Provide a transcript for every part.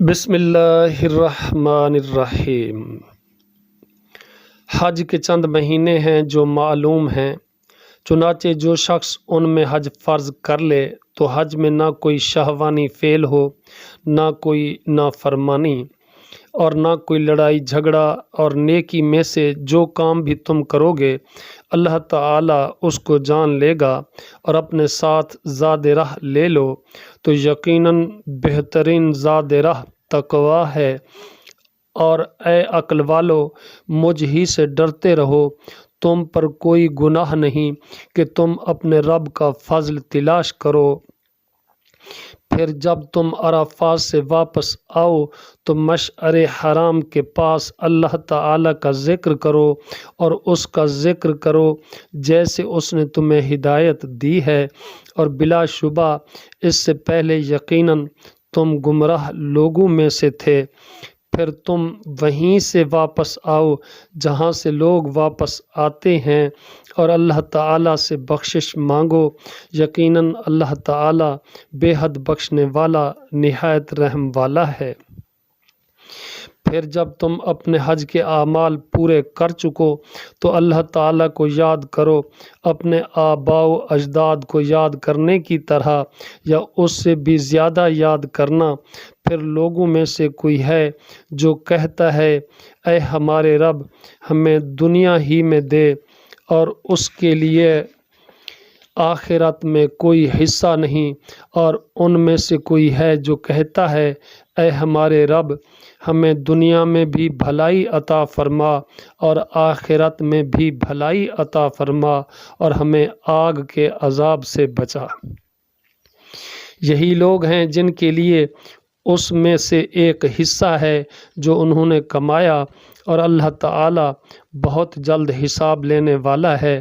بسم اللہ الرحمن الرحیم۔ حج کے چند مہینے ہیں جو معلوم ہیں، چنانچہ جو شخص ان میں حج فرض کر لے تو حج میں نہ کوئی شہوانی فعل ہو، نہ کوئی نافرمانی اور نہ کوئی لڑائی جھگڑا، اور نیکی میں سے جو کام بھی تم کرو گے اللہ تعالیٰ اس کو جان لے گا، اور اپنے ساتھ زاد راہ لے لو تو یقیناً بہترین زاد راہ تقوی ہے۔ اور اے عقل والو، مجھ ہی سے ڈرتے رہو، تم پر کوئی گناہ نہیں کہ تم اپنے رب کا فضل تلاش کرو۔ پھر جب تم عرفات سے واپس آؤ تو مشعر حرام کے پاس اللہ تعالیٰ کا ذکر کرو، اور اس کا ذکر کرو جیسے اس نے تمہیں ہدایت دی ہے، اور بلا شبہ اس سے پہلے یقیناً تم گمراہ لوگوں میں سے تھے۔ پھر تم وہیں سے واپس آؤ جہاں سے لوگ واپس آتے ہیں، اور اللہ تعالیٰ سے بخشش مانگو، یقیناً اللہ تعالیٰ بے حد بخشنے والا نہایت رحم والا ہے۔ پھر جب تم اپنے حج کے اعمال پورے کر چکو تو اللہ تعالیٰ کو یاد کرو، اپنے آباء و اجداد کو یاد کرنے کی طرح یا اس سے بھی زیادہ یاد کرنا۔ پھر لوگوں میں سے کوئی ہے جو کہتا ہے، اے ہمارے رب، ہمیں دنیا ہی میں دے، اور اس کے لیے آخرت میں کوئی حصہ نہیں، اور ان میں سے کوئی ہے جو کہتا ہے، اے ہمارے رب، ہمیں دنیا میں بھی بھلائی عطا فرما اور آخرت میں بھی بھلائی عطا فرما، اور ہمیں آگ کے عذاب سے بچا۔ یہی لوگ ہیں جن کے لیے اس میں سے ایک حصہ ہے جو انہوں نے کمایا، اور اللہ تعالیٰ بہت جلد حساب لینے والا ہے۔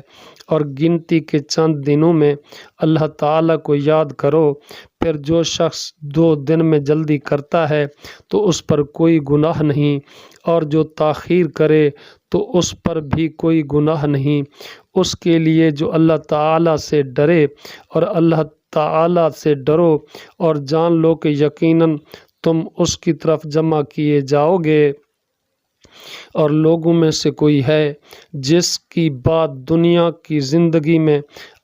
اور گنتی کے چند دنوں میں اللہ تعالیٰ کو یاد کرو۔ پھر جو شخص 2 دن میں جلدی کرتا ہے تو اس پر کوئی گناہ نہیں، اور جو تاخیر کرے تو اس پر بھی کوئی گناہ نہیں، اس کے لیے جو اللہ تعالیٰ سے ڈرے۔ اور اللہ تعالیٰ سے ڈرو اور جان لو کہ یقیناً تم اس کی طرف جمع کیے جاؤ گے۔ اور لوگوں میں سے کوئی ہے جس کی بات دنیا کی زندگی میں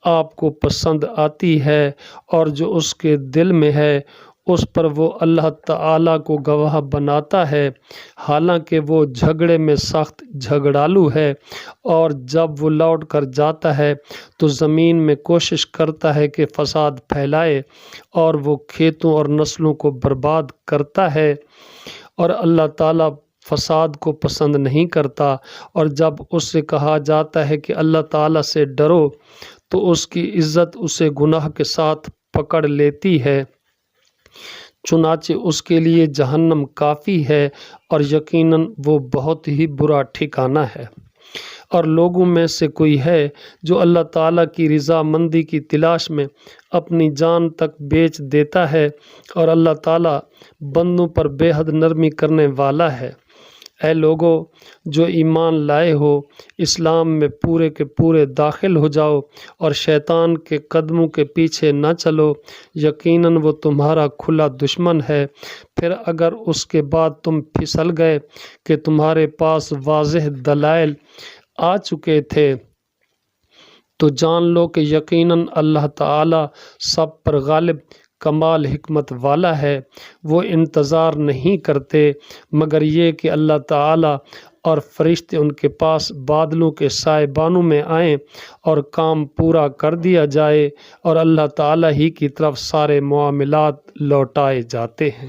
آپ کو پسند آتی ہے، اور جو اس کے دل میں ہے اس پر وہ اللہ تعالیٰ کو گواہ بناتا ہے، حالانکہ وہ جھگڑے میں سخت جھگڑالو ہے، اور جب وہ لوٹ کر جاتا ہے تو زمین میں کوشش کرتا ہے کہ فساد پھیلائے، اور وہ کھیتوں اور نسلوں کو برباد کرتا ہے، اور اللہ تعالیٰ فساد کو پسند نہیں کرتا۔ اور جب اس سے کہا جاتا ہے کہ اللہ تعالیٰ سے ڈرو تو اس کی عزت اسے گناہ کے ساتھ پکڑ لیتی ہے، چنانچہ اس کے لیے جہنم کافی ہے، اور یقیناً وہ بہت ہی برا ٹھکانہ ہے۔ اور لوگوں میں سے کوئی ہے جو اللہ تعالیٰ کی رضا مندی کی تلاش میں اپنی جان تک بیچ دیتا ہے، اور اللہ تعالیٰ بندوں پر بے حد نرمی کرنے والا ہے۔ اے لوگو جو ایمان لائے ہو، اسلام میں پورے کے پورے داخل ہو جاؤ، اور شیطان کے قدموں کے پیچھے نہ چلو، یقیناً وہ تمہارا کھلا دشمن ہے۔ پھر اگر اس کے بعد تم پھسل گئے کہ تمہارے پاس واضح دلائل آ چکے تھے تو جان لو کہ یقیناً اللہ تعالیٰ سب پر غالب کمال حکمت والا ہے۔ وہ انتظار نہیں کرتے مگر یہ کہ اللہ تعالیٰ اور فرشتے ان کے پاس بادلوں کے سائے بانوں میں آئیں اور کام پورا کر دیا جائے، اور اللہ تعالیٰ ہی کی طرف سارے معاملات لوٹائے جاتے ہیں۔